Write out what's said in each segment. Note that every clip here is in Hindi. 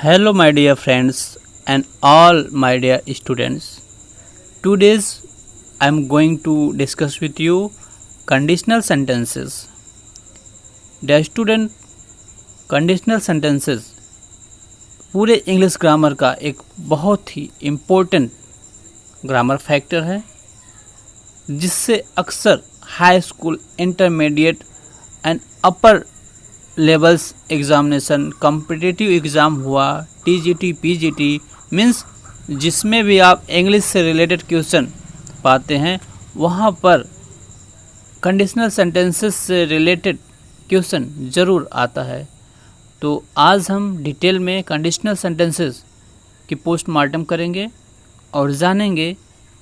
Hello, my dear friends, and all my dear students. Today, I am going to discuss with you conditional sentences. Dear student, conditional sentences पूरे इंग्लिश ग्रामर का एक बहुत ही इम्पोर्टेंट ग्रामर फैक्टर है, जिससे अक्सर high school, intermediate and upper levels examination, competitive exam हुआ, टीजीटी, पीजीटी मीन्स जिसमें भी आप इंग्लिश से रिलेटेड क्वेश्चन पाते हैं, वहाँ पर कंडीशनल सेंटेंसेस से रिलेटेड क्वेश्चन ज़रूर आता है। तो आज हम डिटेल में कंडीशनल सेंटेंसेस की पोस्टमार्टम करेंगे और जानेंगे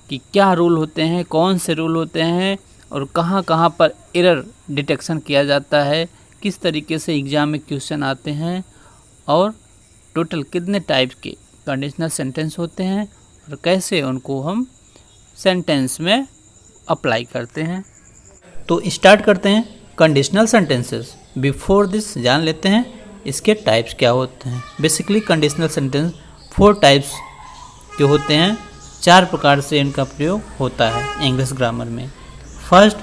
कि क्या रूल होते हैं, कौन से रूल होते हैं और कहाँ कहाँ पर एरर डिटेक्शन किया जाता है, किस तरीके से एग्ज़ाम में क्वेश्चन आते हैं और टोटल कितने टाइप के कंडीशनल सेंटेंस होते हैं और कैसे उनको हम सेंटेंस में अप्लाई करते हैं। तो स्टार्ट करते हैं कंडीशनल सेंटेंसेस। बिफोर दिस जान लेते हैं इसके टाइप्स क्या होते हैं। बेसिकली कंडीशनल सेंटेंस 4 टाइप्स के होते हैं, 4 प्रकार से इनका प्रयोग होता है इंग्लिश ग्रामर में। First,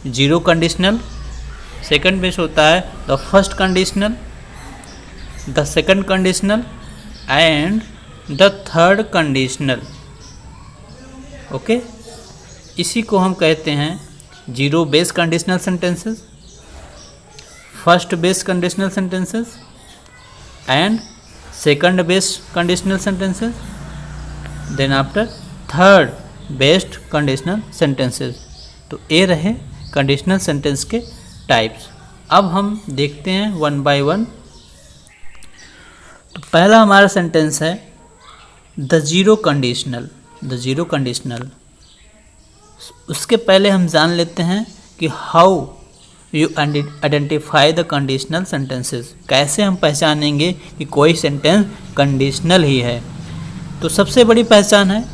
zero conditional. Second base होता है the first conditional, the second conditional and the third conditional. Okay, इसी को हम कहते हैं zero base conditional sentences, first base conditional sentences and second base conditional sentences, then after third based conditional sentences. तो ये रहे कंडीशनल सेंटेंस के टाइप्स। अब हम देखते हैं वन बाय वन। तो पहला हमारा सेंटेंस है the zero conditional. The zero conditional, उसके पहले हम जान लेते हैं कि how you identify the conditional sentences. कैसे हम पहचानेंगे कि कोई सेंटेंस कंडीशनल ही है। तो सबसे बड़ी पहचान है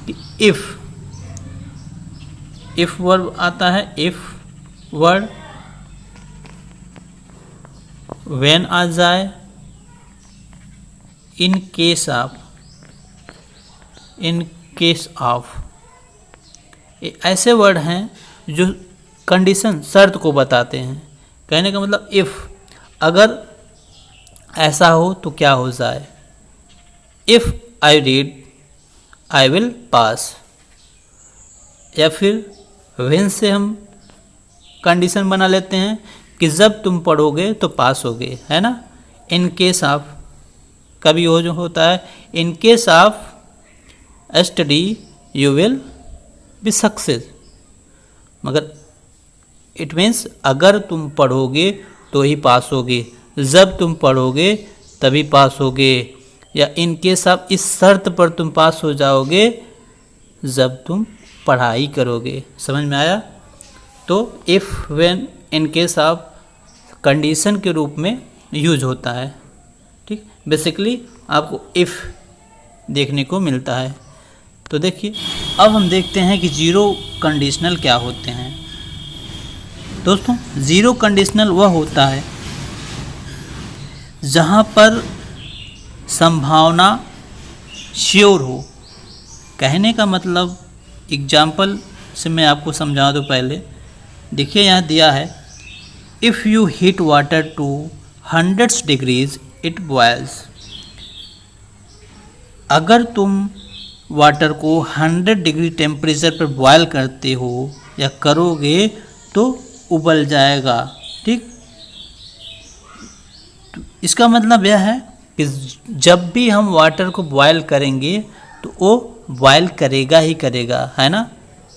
कि इफ़ वर्ब आता है, इफ़ वर्ड व्हेन आ जाए, इन केस ऑफ, ये ऐसे वर्ड हैं जो कंडीशन, शर्त को बताते हैं। कहने का मतलब इफ़, अगर ऐसा हो तो क्या हो जाए। If I read I will pass, या फिर व्हेन से हम कंडीशन बना लेते हैं कि जब तुम पढ़ोगे तो पास होगे, है ना। इन केस ऑफ कभी हो जो होता है, in case of study you will be success, मगर इट मीन्स अगर तुम पढ़ोगे तो ही पास होगे, जब तुम पढ़ोगे तभी पास होगे, या इन केस ऑफ इस शर्त पर तुम पास हो जाओगे जब तुम पढ़ाई करोगे। समझ में आया। तो if, when, in case of condition के रूप में यूज होता है। ठीक, बेसिकली आपको इफ़ देखने को मिलता है। तो देखिए, अब हम देखते हैं कि जीरो कंडीशनल क्या होते हैं। दोस्तों, ज़ीरो कंडीशनल वह होता है जहाँ पर संभावना श्योर हो। कहने का मतलब, एग्जाम्पल से मैं आपको समझा दूँ पहले। देखिए, यहाँ दिया है if you heat water to 100 degrees it boils. अगर तुम वाटर को 100 डिग्री टेम्परेचर पर बॉयल करते हो या करोगे तो उबल जाएगा। ठीक, तो इसका मतलब यह है कि जब भी हम वाटर को बॉयल करेंगे तो वो बॉयल करेगा ही करेगा, है ना।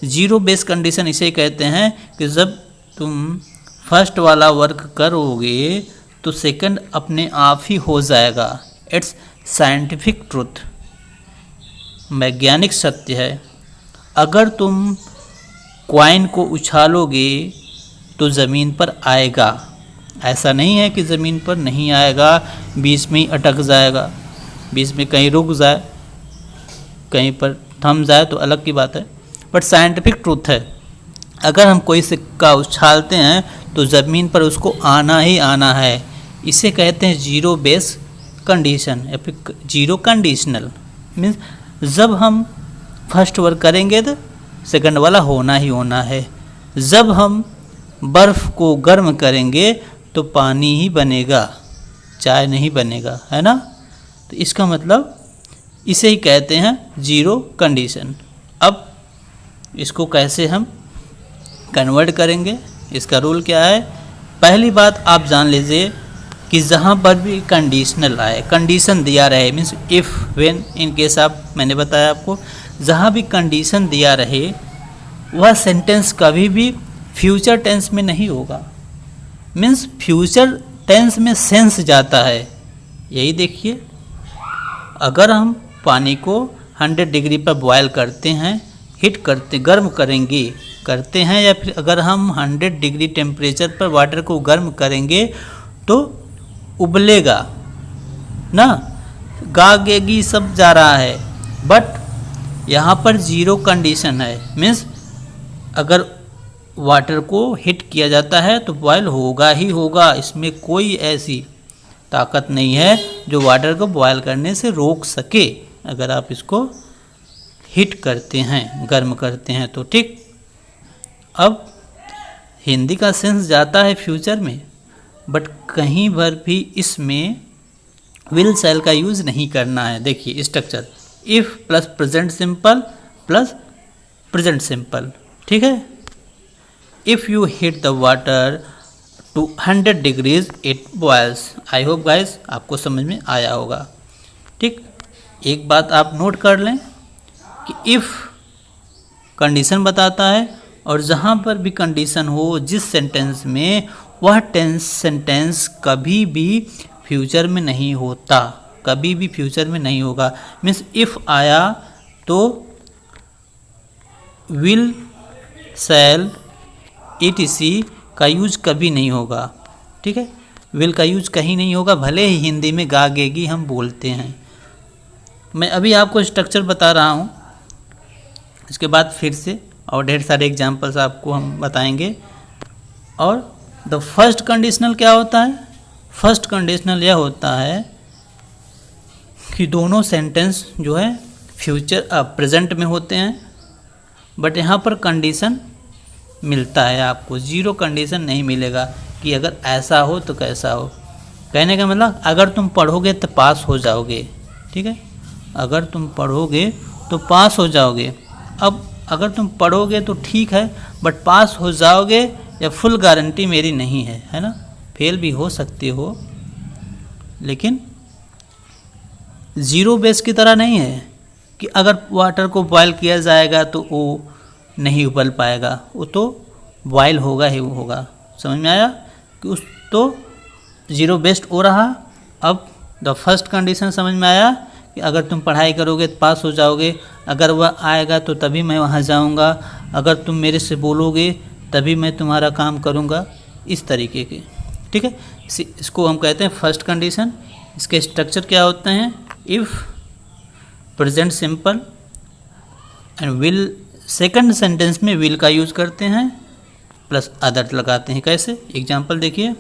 जीरो बेस कंडीशन इसे कहते हैं कि जब तुम फर्स्ट वाला वर्क करोगे तो सेकंड अपने आप ही हो जाएगा। इट्स साइंटिफिक ट्रूथ, वैज्ञानिक सत्य है। अगर तुम कॉइन को उछालोगे तो ज़मीन पर आएगा, ऐसा नहीं है कि ज़मीन पर नहीं आएगा, बीच में ही अटक जाएगा, बीच में कहीं रुक जाए, कहीं पर थम जाए तो अलग की बात है, बट साइंटिफिक ट्रूथ है। अगर हम कोई सिक्का उछालते हैं तो ज़मीन पर उसको आना ही आना है। इसे कहते हैं जीरो बेस कंडीशन या फिर जीरो कंडीशनल मीन्स जब हम फर्स्ट वर्क करेंगे तो सेकंड वाला होना ही होना है। जब हम बर्फ़ को गर्म करेंगे तो पानी ही बनेगा, चाय नहीं बनेगा, है ना। तो इसका मतलब इसे ही कहते हैं जीरो कंडीशन। अब इसको कैसे हम कन्वर्ट करेंगे, इसका रूल क्या है। पहली बात आप जान लीजिए कि जहाँ पर भी कंडीशनल आए, कंडीशन दिया रहे means if when in case आप, मैंने बताया आपको, जहाँ भी कंडीशन दिया रहे वह सेंटेंस कभी भी फ्यूचर टेंस में नहीं होगा। मीन्स फ्यूचर टेंस में सेंस जाता है। यही देखिए, अगर हम पानी को 100 डिग्री पर बॉयल करते हैं, हीट करते, गर्म करते हैं, या फिर अगर हम 100 डिग्री टेम्परेचर पर वाटर को गर्म करेंगे तो उबलेगा ना, गागेगी, सब जा रहा है। बट यहाँ पर जीरो कंडीशन है, मीन्स अगर वाटर को हीट किया जाता है तो बॉयल होगा ही होगा। इसमें कोई ऐसी ताकत नहीं है जो वाटर को बॉयल करने से रोक सके, अगर आप इसको हीट करते हैं, गर्म करते हैं तो। ठीक, अब हिंदी का सेंस जाता है फ्यूचर में, बट कहीं पर भी इसमें विल सेल का यूज़ नहीं करना है। देखिए structure, if plus present simple plus present simple, ठीक है। If you heat the water to 100 degrees it boils. I hope guys आपको समझ में आया होगा। ठीक, एक बात आप नोट कर लें कि इफ़ कंडीशन बताता है, और जहाँ पर भी कंडीशन हो जिस सेंटेंस में, वह सेंटेंस कभी भी फ्यूचर में नहीं होता, कभी भी फ्यूचर में नहीं होगा। मीन्स इफ़ आया तो विल, शैल, etc का यूज कभी नहीं होगा। ठीक है, विल का यूज कहीं नहीं होगा, भले ही हिंदी में गागेगी हम बोलते हैं। मैं अभी आपको स्ट्रक्चर बता रहा हूँ, इसके बाद फिर से और ढेर सारे एग्जांपल्स आपको हम बताएंगे। और द फर्स्ट कंडीशनल क्या होता है? फर्स्ट कंडीशनल यह होता है कि दोनों सेंटेंस जो है फ्यूचर प्रेजेंट में होते हैं, बट यहाँ पर कंडीशन मिलता है आपको, जीरो कंडीशन नहीं मिलेगा कि अगर ऐसा हो तो कैसा हो। कहने का मतलब अगर तुम पढ़ोगे तो पास हो जाओगे। ठीक है, अगर तुम पढ़ोगे तो पास हो जाओगे। अब अगर तुम पढ़ोगे तो ठीक है, बट पास हो जाओगे या फुल गारंटी मेरी नहीं है ना, फेल भी हो सकते हो, लेकिन ज़ीरो बेस की तरह नहीं है कि अगर वाटर को बॉयल किया जाएगा तो वो नहीं उबल पाएगा, वो तो बॉयल होगा ही होगा। समझ में आया कि उस तो ज़ीरो बेस्ड हो रहा। अब द फर्स्ट कंडीशन समझ में आया कि अगर तुम पढ़ाई करोगे तो पास हो जाओगे, अगर वह आएगा तो तभी मैं वहाँ जाऊँगा, अगर तुम मेरे से बोलोगे तभी मैं तुम्हारा काम करूँगा, इस तरीके के। ठीक है, इसको हम कहते हैं फर्स्ट कंडीशन। इसके स्ट्रक्चर क्या होते हैं? If, present simple and will. Second sentence में विल का यूज़ करते हैं प्लस अदर लगाते हैं। कैसे? एग्जाम्पल देखिए,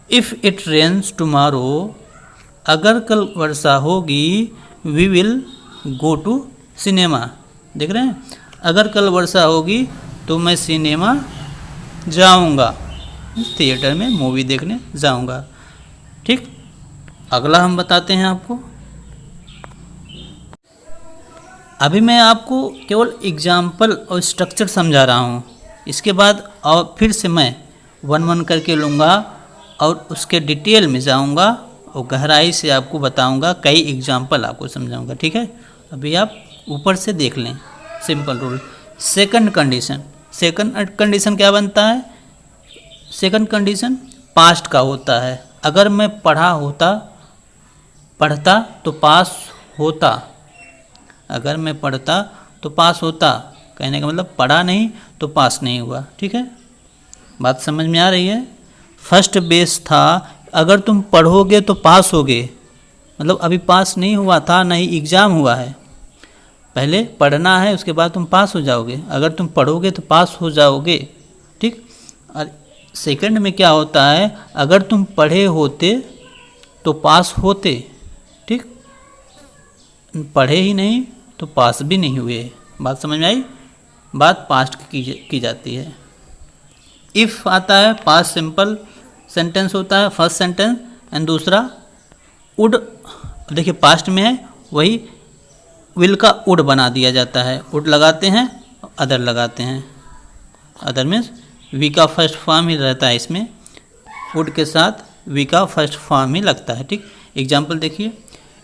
इफ़ इट रेन्स टुमारो, अगर कल वर्षा होगी, we will go to cinema. देख रहे हैं, अगर कल वर्षा होगी तो मैं सिनेमा जाऊंगा, थिएटर में मूवी देखने जाऊंगा। ठीक, अगला हम बताते हैं आपको। अभी मैं आपको केवल एग्जाम्पल और स्ट्रक्चर समझा रहा हूँ, इसके बाद और फिर से मैं वन वन करके लूँगा और उसके डिटेल में जाऊँगा और गहराई से आपको बताऊँगा, कई एग्जाम्पल आपको समझाऊँगा। ठीक है, अभी आप ऊपर से देख लें। Simple rule. सेकंड कंडीशन क्या बनता है? सेकंड कंडीशन पास्ट का होता है। अगर मैं पढ़ता तो पास होता, अगर मैं पढ़ता तो पास होता, कहने का मतलब पढ़ा नहीं तो पास नहीं हुआ। ठीक है, बात समझ में आ रही है? फर्स्ट बेस था, अगर तुम पढ़ोगे तो पास होगे, मतलब अभी पास नहीं हुआ था, नहीं एग्ज़ाम हुआ है, पहले पढ़ना है उसके बाद तुम पास हो जाओगे। अगर तुम पढ़ोगे तो पास हो जाओगे। ठीक, और सेकंड में क्या होता है? अगर तुम पढ़े होते तो पास होते, ठीक, पढ़े ही नहीं तो पास भी नहीं हुए। बात समझ में आई? बात पास्ट की जाती है। इफ़ आता है पास्ट सिंपल सेंटेंस होता है फर्स्ट सेंटेंस, एंड दूसरा वुड, देखिए पास्ट में है वही विल का वुड बना दिया जाता है, वुड लगाते हैं अदर लगाते हैं, अदर मीन्स वी का फर्स्ट फॉर्म ही रहता है इसमें, वुड के साथ वी का फर्स्ट फॉर्म ही लगता है, ठीक। एग्जाम्पल देखिए,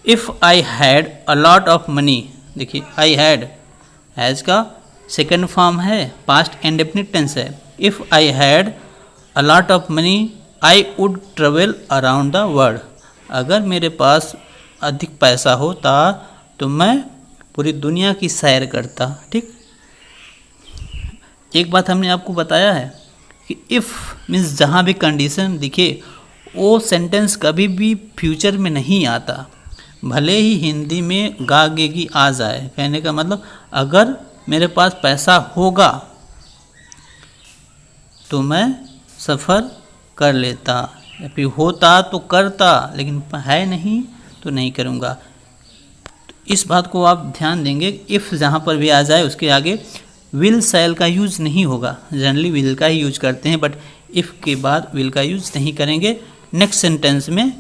if I had a lot of money, देखिए आई हैज़ का सेकेंड फॉर्म है, पास्ट इंडेफिनिट टेंस है। If I had a lot of money I would travel around the world, अगर मेरे पास अधिक पैसा होता तो मैं पूरी दुनिया की सैर करता, ठीक। एक बात हमने आपको बताया है कि इफ़ मीन्स जहाँ भी कंडीशन दिखे वो सेंटेंस कभी भी फ्यूचर में नहीं आता, भले ही हिंदी में गा गेगी आ जाए। कहने का मतलब अगर मेरे पास पैसा होगा तो मैं सफ़र कर लेता, या फिर होता तो करता, लेकिन है नहीं तो नहीं करूँगा। तो इस बात को आप ध्यान देंगे, इफ़ जहाँ पर भी आ जाए उसके आगे विल शैल का यूज़ नहीं होगा। जनरली विल का ही यूज करते हैं, बट इफ़ के बाद विल का यूज़ नहीं करेंगे। नेक्स्ट सेंटेंस में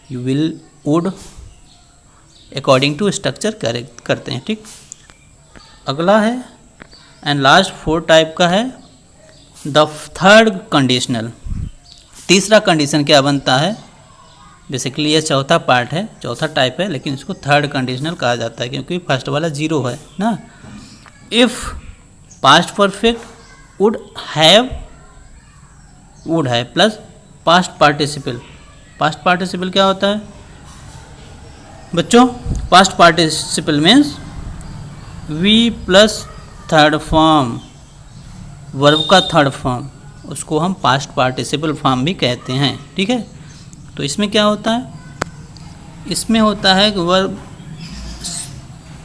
you will would according to structure करते हैं, ठीक। अगला है एंड लास्ट 4 टाइप का है द थर्ड कंडीशनल। तीसरा कंडीशन क्या बनता है, बेसिकली ये चौथा पार्ट है, चौथा टाइप है, लेकिन इसको थर्ड कंडीशनल कहा जाता है क्योंकि फर्स्ट वाला 0 है ना। If past perfect would have plus past participle. Past participle क्या होता है बच्चों? Past participle means V plus third form, verb का थर्ड फॉर्म, उसको हम पास्ट पार्टिसिपल फॉर्म भी कहते हैं, ठीक है। तो इसमें क्या होता है, इसमें होता है कि वर्ब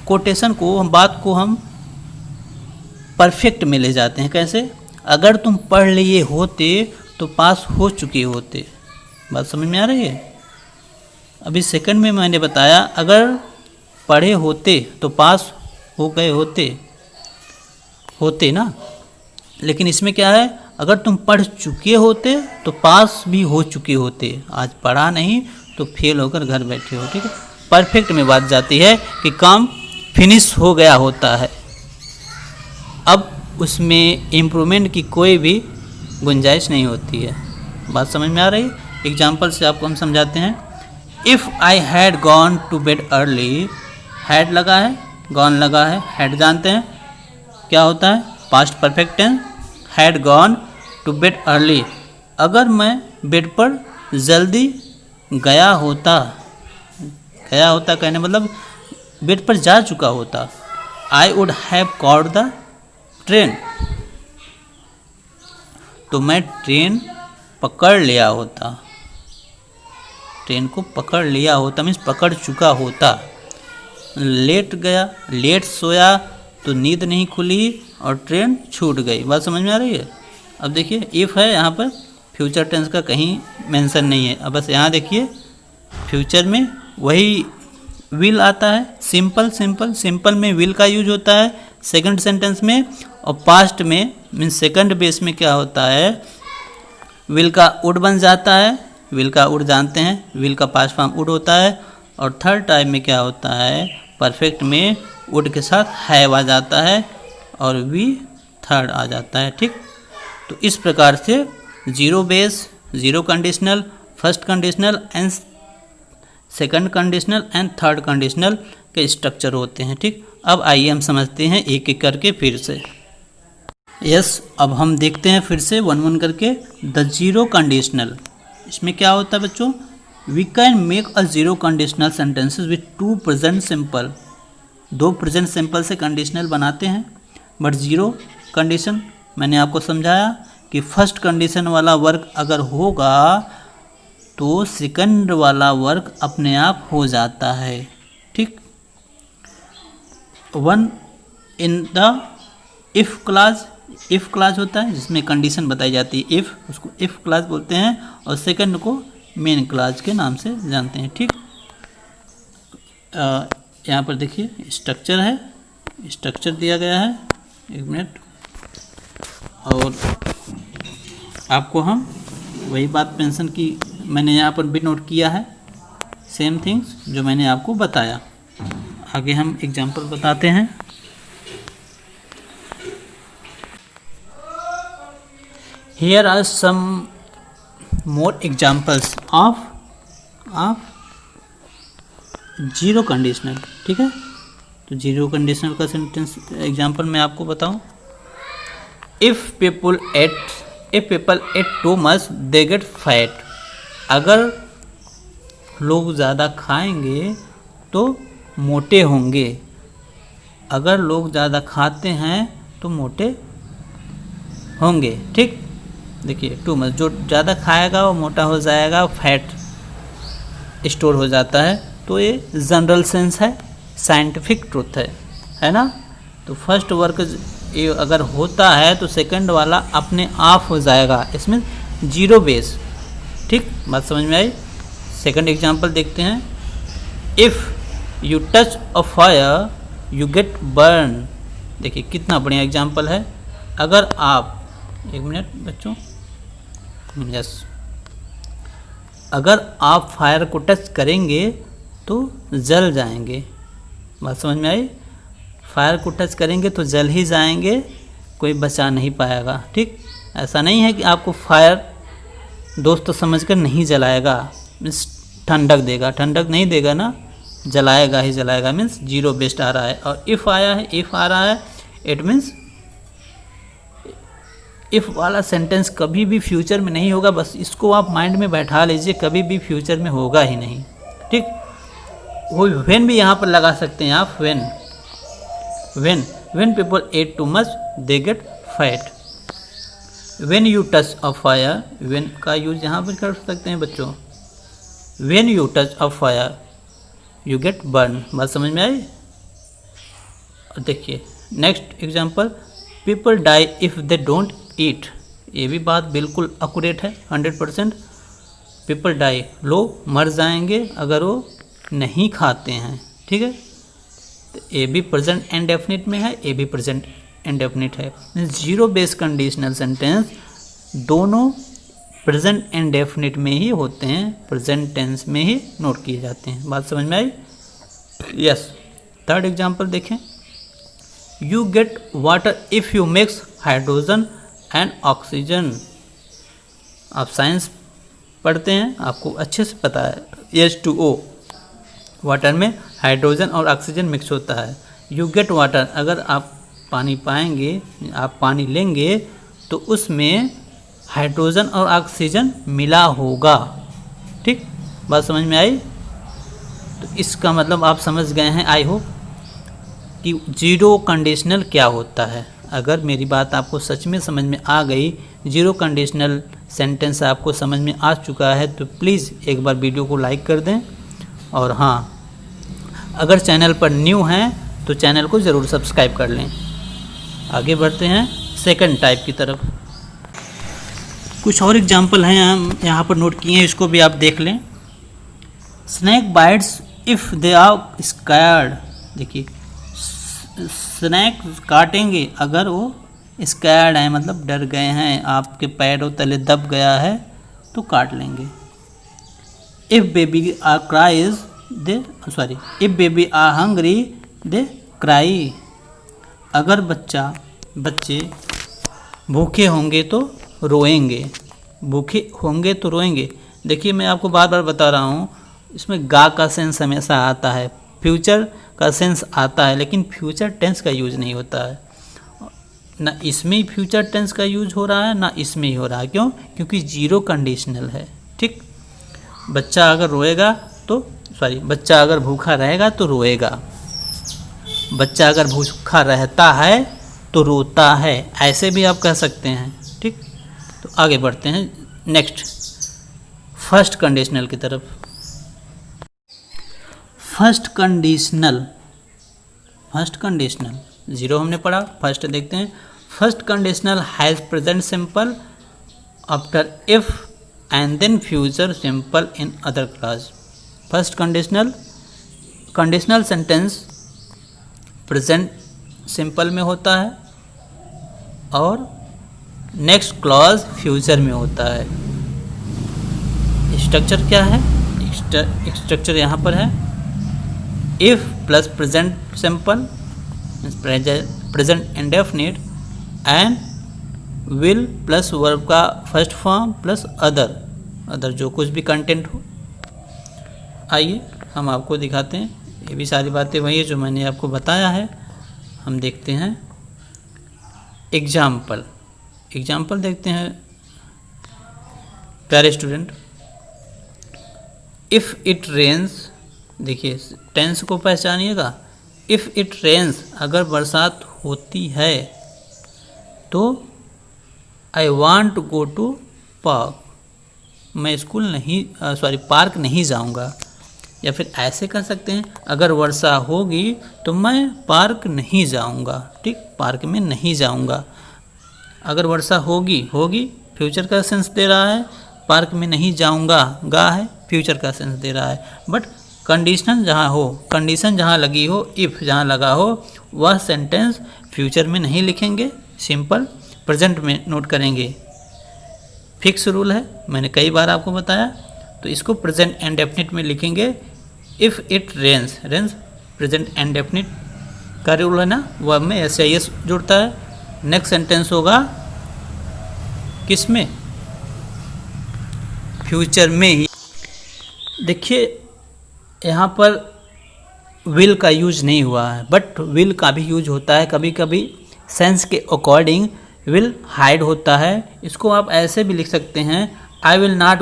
कोटेशन को, हम बात को हम परफेक्ट में ले जाते हैं। कैसे? अगर तुम पढ़ लिए होते तो पास हो चुके होते। बात समझ में आ रही है? अभी सेकंड में मैंने बताया अगर पढ़े होते तो पास हो गए होते ना, लेकिन इसमें क्या है, अगर तुम पढ़ चुके होते तो पास भी हो चुके होते। आज पढ़ा नहीं तो फेल होकर घर बैठे हो, ठीक है। परफेक्ट में बात जाती है कि काम फिनिश हो गया होता है, अब उसमें इम्प्रूवमेंट की कोई भी गुंजाइश नहीं होती है। बात समझ में आ रही है? एग्जाम्पल से आपको हम समझाते हैं। If I had gone to bed early, had लगा है, गॉन लगा है, हैड जानते हैं क्या होता है, past perfect tense. Had gone to bed early, अगर मैं बेड पर जल्दी गया होता कहने मतलब बेड पर जा चुका होता। I would have caught the train, तो मैं ट्रेन पकड़ लिया होता, ट्रेन को पकड़ लिया होता मीन्स पकड़ चुका होता। लेट गया, लेट सोया तो नींद नहीं खुली और ट्रेन छूट गई। बात समझ में आ रही है? अब देखिए इफ़ है यहाँ पर, फ्यूचर टेंस का कहीं मेंशन नहीं है। अब बस यहाँ देखिए फ्यूचर में वही विल आता है, सिंपल में विल का यूज होता है सेकंड सेंटेंस में, और पास्ट में मीन्स सेकंड बेस में क्या होता है, विल का वुड बन जाता है। विल का वुड जानते हैं, विल का पास्ट फॉर्म वुड होता है। और थर्ड टाइप में क्या होता है, परफेक्ट में वुड के साथ हैव आ जाता है और वी थर्ड आ जाता है, ठीक। तो इस प्रकार से 0 base, 0 conditional, first conditional and second conditional and third conditional के स्ट्रक्चर होते हैं, ठीक। अब आइए हम समझते हैं एक एक करके फिर से। यस, अब हम देखते हैं फिर से 1-1 करके। द 0 कंडीशनल, इसमें क्या होता है बच्चों, we can make a 0 conditional sentences with 2 present simple. 2 present simple से कंडीशनल बनाते हैं, बट 0 कंडीशन मैंने आपको समझाया कि फर्स्ट कंडीशन वाला वर्क अगर होगा तो सेकंड वाला वर्क अपने आप हो जाता है, ठीक। 1 इन द इफ़ क्लाज होता है जिसमें कंडीशन बताई जाती है, इफ़, उसको इफ़ क्लाज बोलते हैं, और सेकंड को मेन क्लॉज के नाम से जानते हैं। ठीक, यहाँ पर देखिए स्ट्रक्चर है, स्ट्रक्चर दिया गया है, एक मिनट, और आपको हम वही बात मेंशन की मैंने यहाँ पर भी नोट किया है, सेम थिंग्स जो मैंने आपको बताया। आगे हम एग्जांपल बताते हैं। Here are some more examples of zero conditional. ठीक है, तो जीरो कंडीशनल का सेंटेंस एग्जांपल मैं आपको बताऊं। If people ate too much they get fat. अगर लोग ज़्यादा खाएंगे तो मोटे होंगे। अगर लोग ज़्यादा खाते हैं तो मोटे होंगे। ठीक, देखिए टू मच, जो ज़्यादा खाएगा वो मोटा हो जाएगा, फैट स्टोर हो जाता है। तो ये जनरल सेंस है, साइंटिफिक ट्रूथ है ना। तो फर्स्ट वर्क ये अगर होता है तो सेकंड वाला अपने आप हो जाएगा, इसमें जीरो बेस। ठीक, बात समझ में आई। सेकंड एग्जांपल देखते हैं। If you touch a fire you get burn. देखिए कितना बढ़िया एग्जांपल है। अगर आप, एक मिनट बच्चों, यस, अगर आप फायर को टच करेंगे तो जल जाएंगे। बात समझ में आई। फायर को टच करेंगे तो जल ही जाएंगे, कोई बचा नहीं पाएगा। ठीक, ऐसा नहीं है कि आपको फायर दोस्त समझकर नहीं जलाएगा, मीन्स ठंडक देगा, ठंडक नहीं देगा ना, जलाएगा ही जलाएगा, मीन्स जीरो बेस्ड आ रहा है। और इफ़ आया है, इफ़ आ रहा है, इट मीन्स इफ़ वाला सेंटेंस कभी भी फ्यूचर में नहीं होगा। बस इसको आप माइंड में बैठा लीजिए, कभी भी फ्यूचर में होगा ही नहीं। ठीक, वो व्हेन भी यहाँ पर लगा सकते हैं आप। When people ate too much they get fat. When you touch a fire, when का यूज यहाँ पर कर सकते हैं बच्चों। When you touch a fire you get burn. बात समझ में आई। देखिए next example, people die if they don't eat. ये भी बात बिल्कुल एक्यूरेट है, 100%। पीपल डाई, लोग मर जाएंगे अगर वो नहीं खाते हैं। ठीक है, तो ये भी प्रेजेंट इंडेफिनिट में है, ये भी प्रेजेंट इंडेफिनिट है। जीरो बेस कंडीशनल सेंटेंस दोनों प्रेजेंट इंडेफिनिट में ही होते हैं, प्रेजेंट टेंस में ही नोट किए जाते हैं। बात समझ में आई। यस, थर्ड एग्जांपल देखें। You get water if you mix hydrogen and oxygen. आप साइंस पढ़ते हैं, आपको अच्छे से पता है H2O, वाटर में हाइड्रोजन और ऑक्सीजन मिक्स होता है। यू गेट वाटर, अगर आप पानी पाएंगे, आप पानी लेंगे तो उसमें हाइड्रोजन और ऑक्सीजन मिला होगा। ठीक, बात समझ में आई। तो इसका मतलब आप समझ गए हैं, आई होप, कि जीरो कंडीशनल क्या होता है। अगर मेरी बात आपको सच में समझ में आ गई, जीरो कंडीशनल सेंटेंस आपको समझ में आ चुका है, तो प्लीज़ एक बार वीडियो को लाइक कर दें। और हाँ, अगर चैनल पर न्यू हैं तो चैनल को ज़रूर सब्सक्राइब कर लें। आगे बढ़ते हैं सेकंड टाइप की तरफ। कुछ और एग्जांपल हैं हम यहाँ पर नोट किए हैं, इसको भी आप देख लें। Snake bites if they are scared. देखिए स्नैक काटेंगे अगर वो स्कैर्ड हैं, मतलब डर गए हैं, आपके पैरों तले दब गया है तो काट लेंगे। If baby are cries they if baby are hungry they cry. अगर बच्चे भूखे होंगे तो रोएंगे, भूखे होंगे तो रोएंगे। देखिए मैं आपको बार बार बता रहा हूँ, इसमें गा का सेंस हमेशा आता है, फ्यूचर का सेंस आता है, लेकिन फ्यूचर टेंस का यूज नहीं होता है। ना इसमें ही फ्यूचर टेंस का यूज हो रहा है, ना इसमें ही हो रहा है। क्यों? क्योंकि जीरो कंडीशनल है। ठीक, बच्चा अगर रोएगा तो बच्चा अगर भूखा रहेगा तो रोएगा, बच्चा अगर भूखा रहता है तो रोता है, ऐसे भी आप कह सकते हैं। ठीक, तो आगे बढ़ते हैं नेक्स्ट फर्स्ट कंडीशनल की तरफ। फर्स्ट कंडीशनल जीरो हमने पढ़ा, फर्स्ट देखते हैं। First conditional has present simple after if and then future simple in other clause. First conditional sentence present simple में होता है और नेक्स्ट क्लॉज फ्यूचर में होता है। स्ट्रक्चर क्या है? स्ट्रक्चर यहाँ पर है if plus present simple present indefinite and will plus verb का फर्स्ट फॉर्म प्लस अदर जो कुछ भी कंटेंट हो। आइए हम आपको दिखाते हैं, ये भी सारी बातें वही है जो मैंने आपको बताया है। हम देखते हैं एग्जाम्पल देखते हैं प्यारे स्टूडेंट। इफ़ इट रेन्स, देखिए टेंस को पहचानिएगा। इफ़ इट रेन्स, अगर बरसात होती है तो I want to go to park, मैं पार्क नहीं जाऊंगा। या फिर ऐसे कर सकते हैं, अगर वर्षा होगी तो मैं पार्क नहीं जाऊंगा। ठीक, पार्क में नहीं जाऊंगा। अगर वर्षा होगी फ्यूचर का सेंस दे रहा है, पार्क में नहीं जाऊंगा गा है फ्यूचर का सेंस दे रहा है। बट कंडीशन जहाँ लगी हो, इफ़ जहाँ लगा हो, वह सेंटेंस फ्यूचर में नहीं लिखेंगे, सिंपल प्रेजेंट में नोट करेंगे। फिक्स रूल है, मैंने कई बार आपको बताया। तो इसको प्रेजेंट इंडेफिनिट में लिखेंगे। If it rains present indefinite का रूल है ना, वह में एस जुड़ता है। नेक्स्ट सेंटेंस होगा किस में? फ्यूचर में ही। देखिए यहाँ पर विल का यूज नहीं हुआ है, बट विल का भी यूज होता है कभी कभी। सेंस के अकॉर्डिंग विल हाइड होता है। इसको आप ऐसे भी लिख सकते हैं, I will not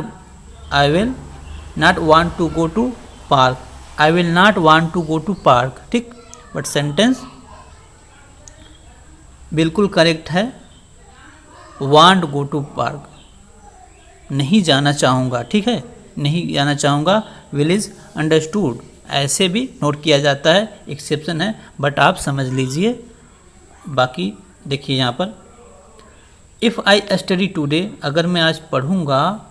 want to go to park, I will not want to go to park. ठीक, बट सेंटेंस बिल्कुल करेक्ट है, वांट गो टू पार्क, नहीं जाना चाहूँगा। ठीक है, नहीं जाना चाहूँगा। विल इज़ अंडरस्टूड, ऐसे भी नोट किया जाता है, एक्सेप्शन है, बट आप समझ लीजिए। बाकी देखिए यहाँ पर, इफ़ आई स्टडी टुडे, अगर मैं आज पढ़ूँगा,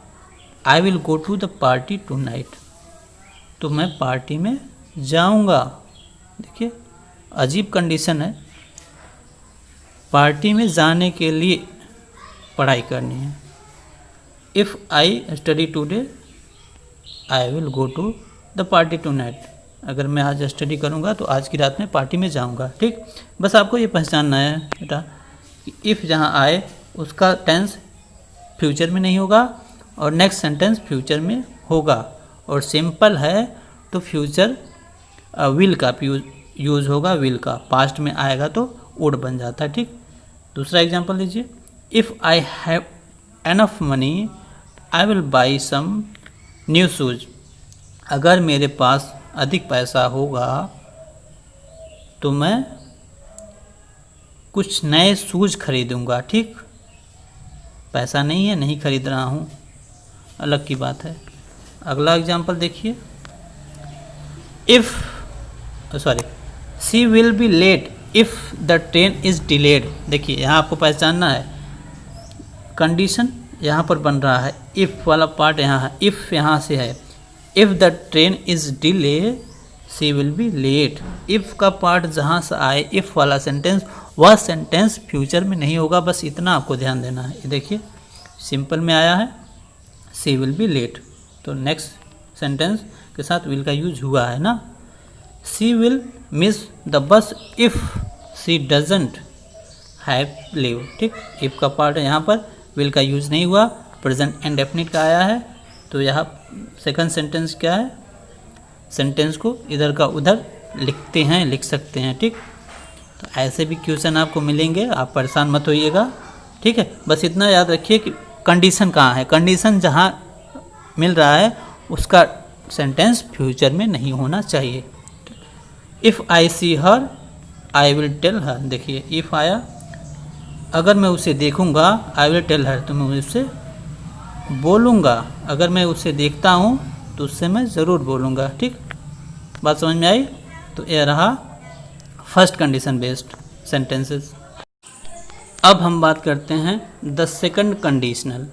I will go to the party tonight, तो मैं पार्टी में जाऊँगा। देखिए अजीब कंडीशन है, पार्टी में जाने के लिए पढ़ाई करनी है। If I study today I will go to the party tonight, अगर मैं आज स्टडी करूँगा तो आज की रात में पार्टी में जाऊँगा। ठीक, बस आपको ये पहचानना है बेटा कि इफ़ जहाँ आए उसका टेंस फ्यूचर में नहीं होगा और नेक्स्ट सेंटेंस फ्यूचर में होगा। और सिंपल है तो फ्यूचर विल का यूज़ होगा, विल का पास्ट में आएगा तो वुड बन जाता है। ठीक, दूसरा एग्जांपल लीजिए। If I have enough money I will buy some new shoes, अगर मेरे पास अधिक पैसा होगा तो मैं कुछ नए शूज़ खरीदूंगा। ठीक, पैसा नहीं है, नहीं खरीद रहा हूँ, अलग की बात है। अगला एग्जांपल देखिए। She will be late if the train is delayed. देखिए यहाँ आपको पहचानना है, कंडीशन यहाँ पर बन रहा है, इफ़ वाला पार्ट यहाँ है, इफ़ यहाँ से है। If the train is delay she will be late, if का पार्ट जहाँ से आए, इफ़ वाला सेंटेंस, वह सेंटेंस फ्यूचर में नहीं होगा। बस इतना आपको ध्यान देना है। ये देखिए सिंपल में आया है, शी विल बी लेट, तो नेक्स्ट सेंटेंस के साथ विल का यूज हुआ है ना। She will miss the bus if she doesn't have leave. ठीक, इफ़ का पार्ट यहाँ पर, विल का यूज़ नहीं हुआ, प्रेजेंट इंडेफिनिट का आया है। तो यहाँ सेकंड सेंटेंस क्या है, सेंटेंस को इधर का उधर लिख सकते हैं। ठीक, तो ऐसे भी क्वेश्चन आपको मिलेंगे, आप परेशान मत होइएगा। ठीक है, बस इतना याद रखिए कि कंडीशन कहाँ है, कंडीशन जहाँ मिल रहा है उसका सेंटेंस फ्यूचर में नहीं होना चाहिए। If I see her I will tell her, देखिए इफ़ आया, अगर मैं उसे देखूंगा, आई विल टेल हर, तो मैं उससे बोलूँगा, अगर मैं उसे देखता हूँ तो उससे मैं ज़रूर बोलूँगा। ठीक, बात समझ में आई? तो यह रहा फर्स्ट कंडीशन बेस्ड सेंटेंसेस। अब हम बात करते हैं द सेकंड कंडीशनल।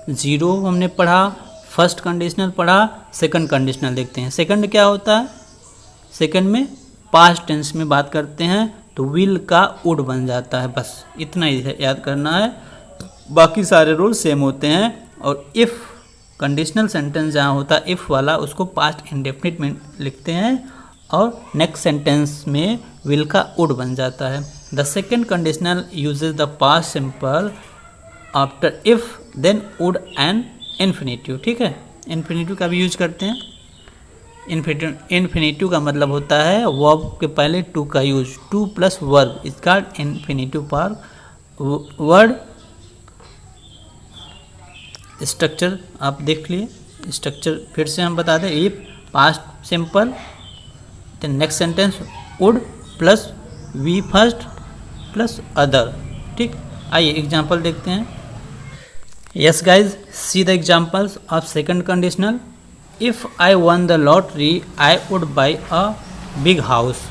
ज़ीरो हमने पढ़ा, फर्स्ट कंडीशनल पढ़ा, सेकंड कंडीशनल देखते हैं। सेकंड क्या होता है? सेकंड में पास्ट टेंस में बात करते हैं तो विल का वुड बन जाता है, बस इतना ही याद करना है, बाकी सारे रूल सेम होते हैं। और इफ़ कंडीशनल सेंटेंस जहाँ होता है इफ़ वाला, उसको पास्ट इंडेफिनिट में लिखते हैं और नेक्स्ट सेंटेंस में विल का वुड बन जाता है। The second conditional uses the past simple after if then would and infinitive. ठीक है, इन्फिनेटिव का भी यूज करते हैं। इन्फिनेटिव का मतलब होता है वर्ब के पहले टू का यूज, टू प्लस वर्ब, इसका इन्फिनेटिव पार्ट। वर्ड स्ट्रक्चर आप देख लिए, स्ट्रक्चर फिर से हम बता दें। If past simple, then next sentence would plus V first plus other. ठीक, आइए एग्जांपल देखते हैं। Yes guys, see the examples of second conditional. If I won the lottery I would buy a big house.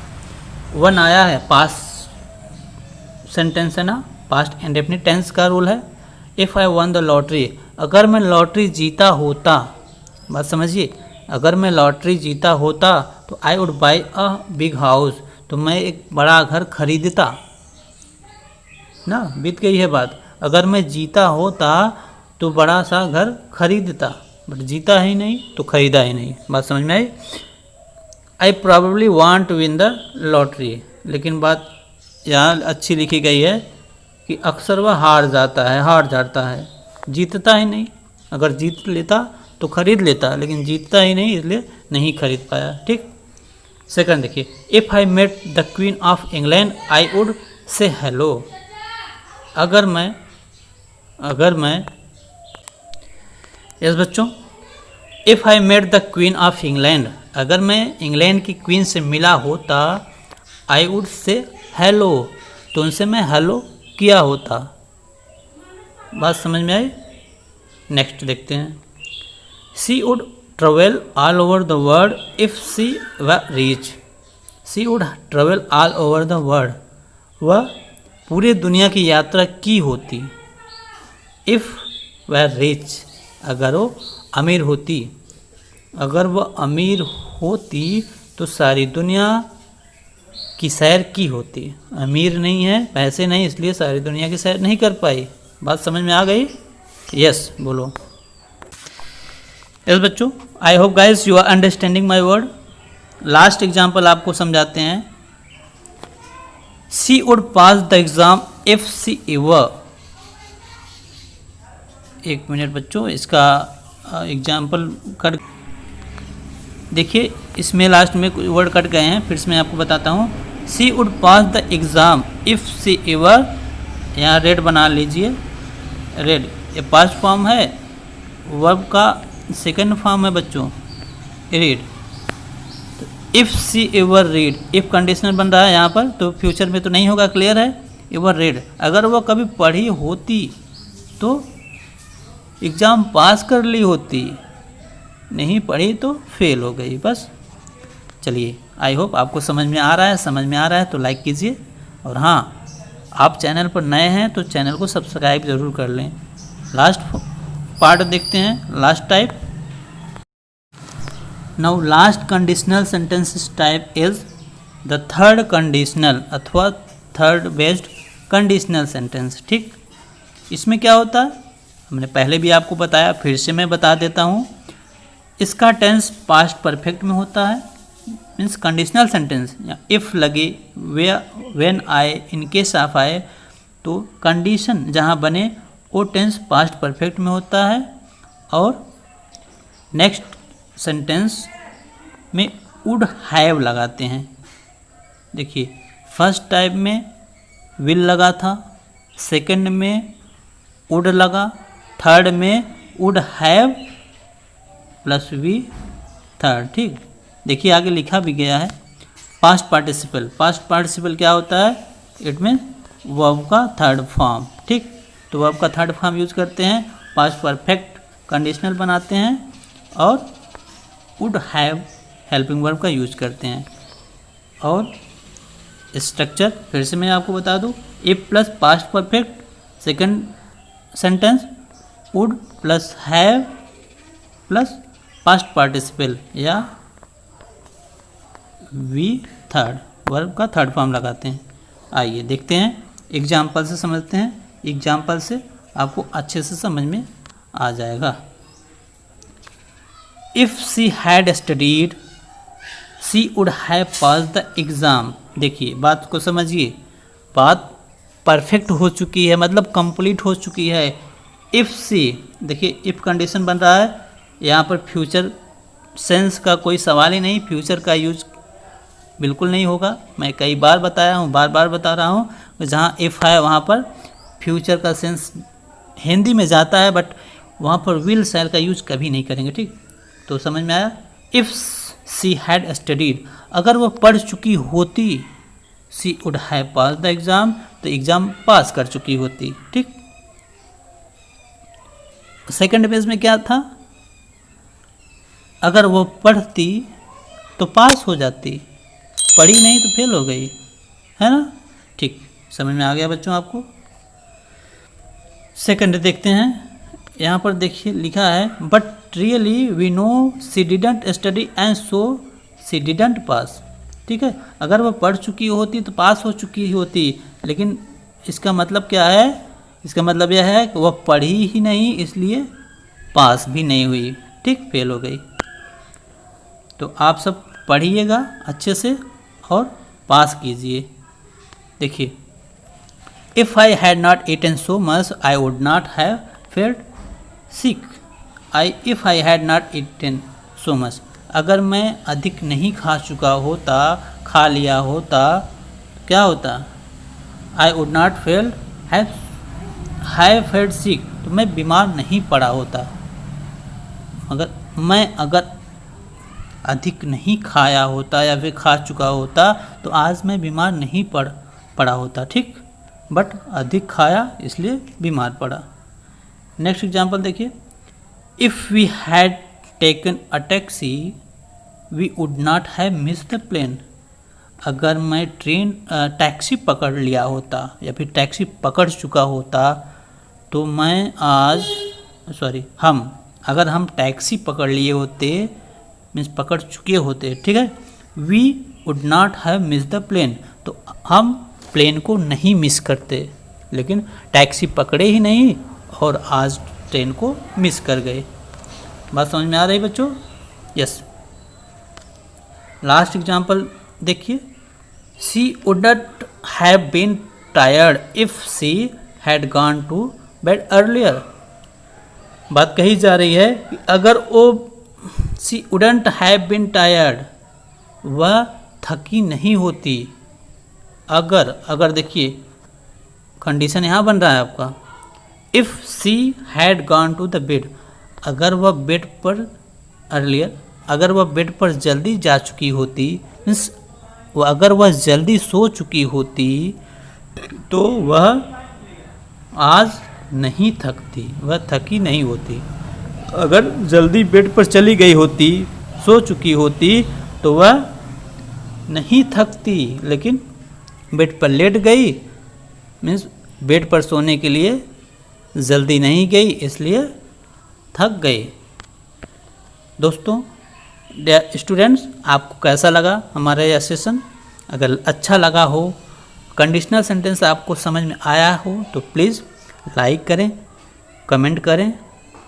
Won आया है, पास्ट सेंटेंस है ना, पास्ट इंडेफिनिट टेंस का रूल है। If I won the lottery, अगर मैं लॉटरी जीता होता, बात समझिए, अगर मैं लॉटरी जीता होता तो आई would buy a big house, तो मैं एक बड़ा घर खरीदता ना, बीत गई है बात। अगर मैं जीता होता तो बड़ा सा घर खरीदता, बट जीता ही नहीं तो खरीदा ही नहीं, बात समझ में आई। I probably want to win the lottery, लेकिन बात यहाँ अच्छी लिखी गई है कि अक्सर वह हार जाता है, जीतता ही नहीं। अगर जीत लेता तो खरीद लेता, लेकिन जीतता ही नहीं, इसलिए नहीं खरीद पाया। ठीक, सेकंड देखिए। If I met the queen of England I would say hello. अगर मैं यस बच्चों, if I met the queen of England, अगर मैं इंग्लैंड की क्वीन से मिला होता, आई वुड से हेलो, तो उनसे मैं हेलो किया होता। बात समझ में आई। नेक्स्ट देखते हैं। She would travel all over the world if she were rich. She would travel all over the world, वह पूरे दुनिया की यात्रा की होती। इफ़ वह रिच, अगर वो अमीर होती, अगर वह अमीर होती तो सारी दुनिया की सैर की होती। अमीर नहीं है, पैसे नहीं, इसलिए सारी दुनिया की सैर नहीं कर पाई। बात समझ में आ गई? यस बोलो। यस बच्चों, I hope guys you are understanding my word. Last example आपको समझाते हैं। She would pass the exam if she ever. एक मिनट बच्चों, इसका एग्जाम्पल कट देखिए, इसमें लास्ट में वर्ड कट गए हैं, फिर से मैं आपको बताता हूँ। She would pass the exam if she ever, यहाँ रेड बना लीजिए, रेड ये पास्ट फॉर्म है, वर्ब का सेकंड फॉर्म है बच्चों, read. If she ever read, if conditional बन रहा है यहाँ पर, तो फ्यूचर में तो नहीं होगा, क्लियर है। एवर रीड, अगर वो कभी पढ़ी होती तो एग्ज़ाम पास कर ली होती, नहीं पढ़ी तो फेल हो गई। बस चलिए, आई होप आपको समझ में आ रहा है तो लाइक कीजिए, और हाँ, आप चैनल पर नए हैं तो चैनल को सब्सक्राइब ज़रूर कर लें। लास्ट पार्ट देखते हैं, last type. Now last conditional sentences type is the third conditional अथवा थर्ड बेस्ड कंडीशनल सेंटेंस। ठीक, इसमें क्या होता है हमने पहले भी आपको बताया, फिर से मैं बता देता हूँ। इसका टेंस पास्ट परफेक्ट में होता है, मीन्स कंडीशनल सेंटेंस या इफ़ लगे, व्हेन आए, इन केस ऑफ आए, तो कंडीशन जहाँ बने वो टेंस पास्ट परफेक्ट में होता है, और नेक्स्ट सेंटेंस में वुड हैव लगाते हैं। देखिए, फर्स्ट टाइप में विल लगा था, सेकंड में वुड लगा, थर्ड में would have plus V third. ठीक, देखिए आगे लिखा भी गया है पास्ट पार्टिसिपल। पास्ट पार्टिसिपल क्या होता है? इट मीन वर्ब का थर्ड फॉर्म। ठीक, तो वर्ब का थर्ड फॉर्म यूज करते हैं, पास्ट परफेक्ट कंडीशनल बनाते हैं, और वुड हैव हेल्पिंग वर्ब का यूज करते हैं। और स्ट्रक्चर फिर से मैं आपको बता दूं, if plus past perfect second sentence would plus have plus past participle या वी थर्ड वर्ब का थर्ड फॉर्म लगाते हैं। आइए देखते हैं, एग्जाम्पल से समझते हैं। एग्जाम्पल से आपको अच्छे से समझ में आ जाएगा। If she had studied she would have pass the exam. देखिए बात को समझिए, बात परफेक्ट हो चुकी है, मतलब कंप्लीट हो चुकी है। इफ़ सी, देखिए इफ़ कंडीशन बन रहा है, यहाँ पर फ्यूचर सेंस का कोई सवाल ही नहीं, फ्यूचर का यूज बिल्कुल नहीं होगा। मैं कई बार बताया हूँ, बार बार बता रहा हूँ, जहाँ इफ़ है वहाँ पर फ्यूचर का सेंस हिंदी में जाता है, बट वहाँ पर विल शैल का यूज कभी नहीं करेंगे। ठीक, तो समझ में आया। इफ़ सी हैड स्टडीड, अगर वह पढ़ चुकी होती, she would have pass the exam, तो एग्ज़ाम पास कर चुकी होती। ठीक, सेकंड पेज में क्या था, अगर वो पढ़ती तो पास हो जाती, पढ़ी नहीं तो फेल हो गई, है ना। ठीक, समझ में आ गया बच्चों आपको। सेकंड देखते हैं, यहाँ पर देखिए लिखा है but really we know she didn't study and so she didn't pass. ठीक है, अगर वह पढ़ चुकी होती तो पास हो चुकी होती, लेकिन इसका मतलब क्या है, इसका मतलब यह है कि वह पढ़ी ही नहीं, इसलिए पास भी नहीं हुई। ठीक, फेल हो गई। तो आप सब पढ़िएगा अच्छे से और पास कीजिए। देखिए, if I had not eaten so much I would not have felt sick. If I had not eaten so much, अगर मैं अधिक नहीं खा चुका होता, खा लिया होता, क्या होता, I would not fail have felt sick, तो मैं बीमार नहीं पड़ा होता। अगर अधिक नहीं खाया होता या फिर खा चुका होता तो आज मैं बीमार नहीं पड़ा होता। ठीक, बट अधिक खाया इसलिए बीमार पड़ा। नेक्स्ट एग्जांपल देखिए, if we had taken a taxi we would not have missed the plane. अगर मैं टैक्सी पकड़ लिया होता या फिर टैक्सी पकड़ चुका होता तो मैं आज अगर हम टैक्सी पकड़ लिए होते, मीन्स पकड़ चुके होते, ठीक है, we would not have miss the plane, तो हम प्लेन को नहीं मिस करते, लेकिन टैक्सी पकड़े ही नहीं और आज ट्रेन को मिस कर गए। बात समझ में आ रही बच्चों? यस। लास्ट एग्जांपल देखिए, she wouldn't have been tired if she had gone to bed earlier. बात कही जा रही है कि अगर वो she wouldn't have been tired, वह थकी नहीं होती। अगर देखिए कंडीशन यहाँ बन रहा है आपका, if she had gone to the bed, अगर वह बेड पर अर्लियर, अगर वह बेड पर जल्दी जा चुकी होती, मीन्स अगर वह जल्दी सो चुकी होती तो वह आज नहीं थकती, वह थकी नहीं होती। अगर जल्दी बेड पर चली गई होती, सो चुकी होती, तो वह नहीं थकती, लेकिन बेड पर लेट गई, मीन्स बेड पर सोने के लिए जल्दी नहीं गई, इसलिए थक गई। दोस्तों, स्टूडेंट्स, आपको कैसा लगा हमारा यह सेशन? अगर अच्छा लगा हो, कंडीशनल सेंटेंस आपको समझ में आया हो तो प्लीज़ लाइक करें, कमेंट करें,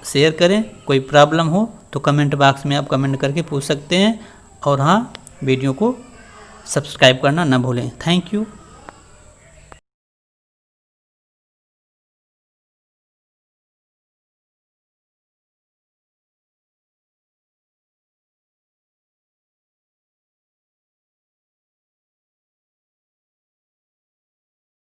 शेयर करें। कोई प्रॉब्लम हो तो कमेंट बॉक्स में आप कमेंट करके पूछ सकते हैं। और हाँ, वीडियो को सब्सक्राइब करना ना भूलें। Thank you.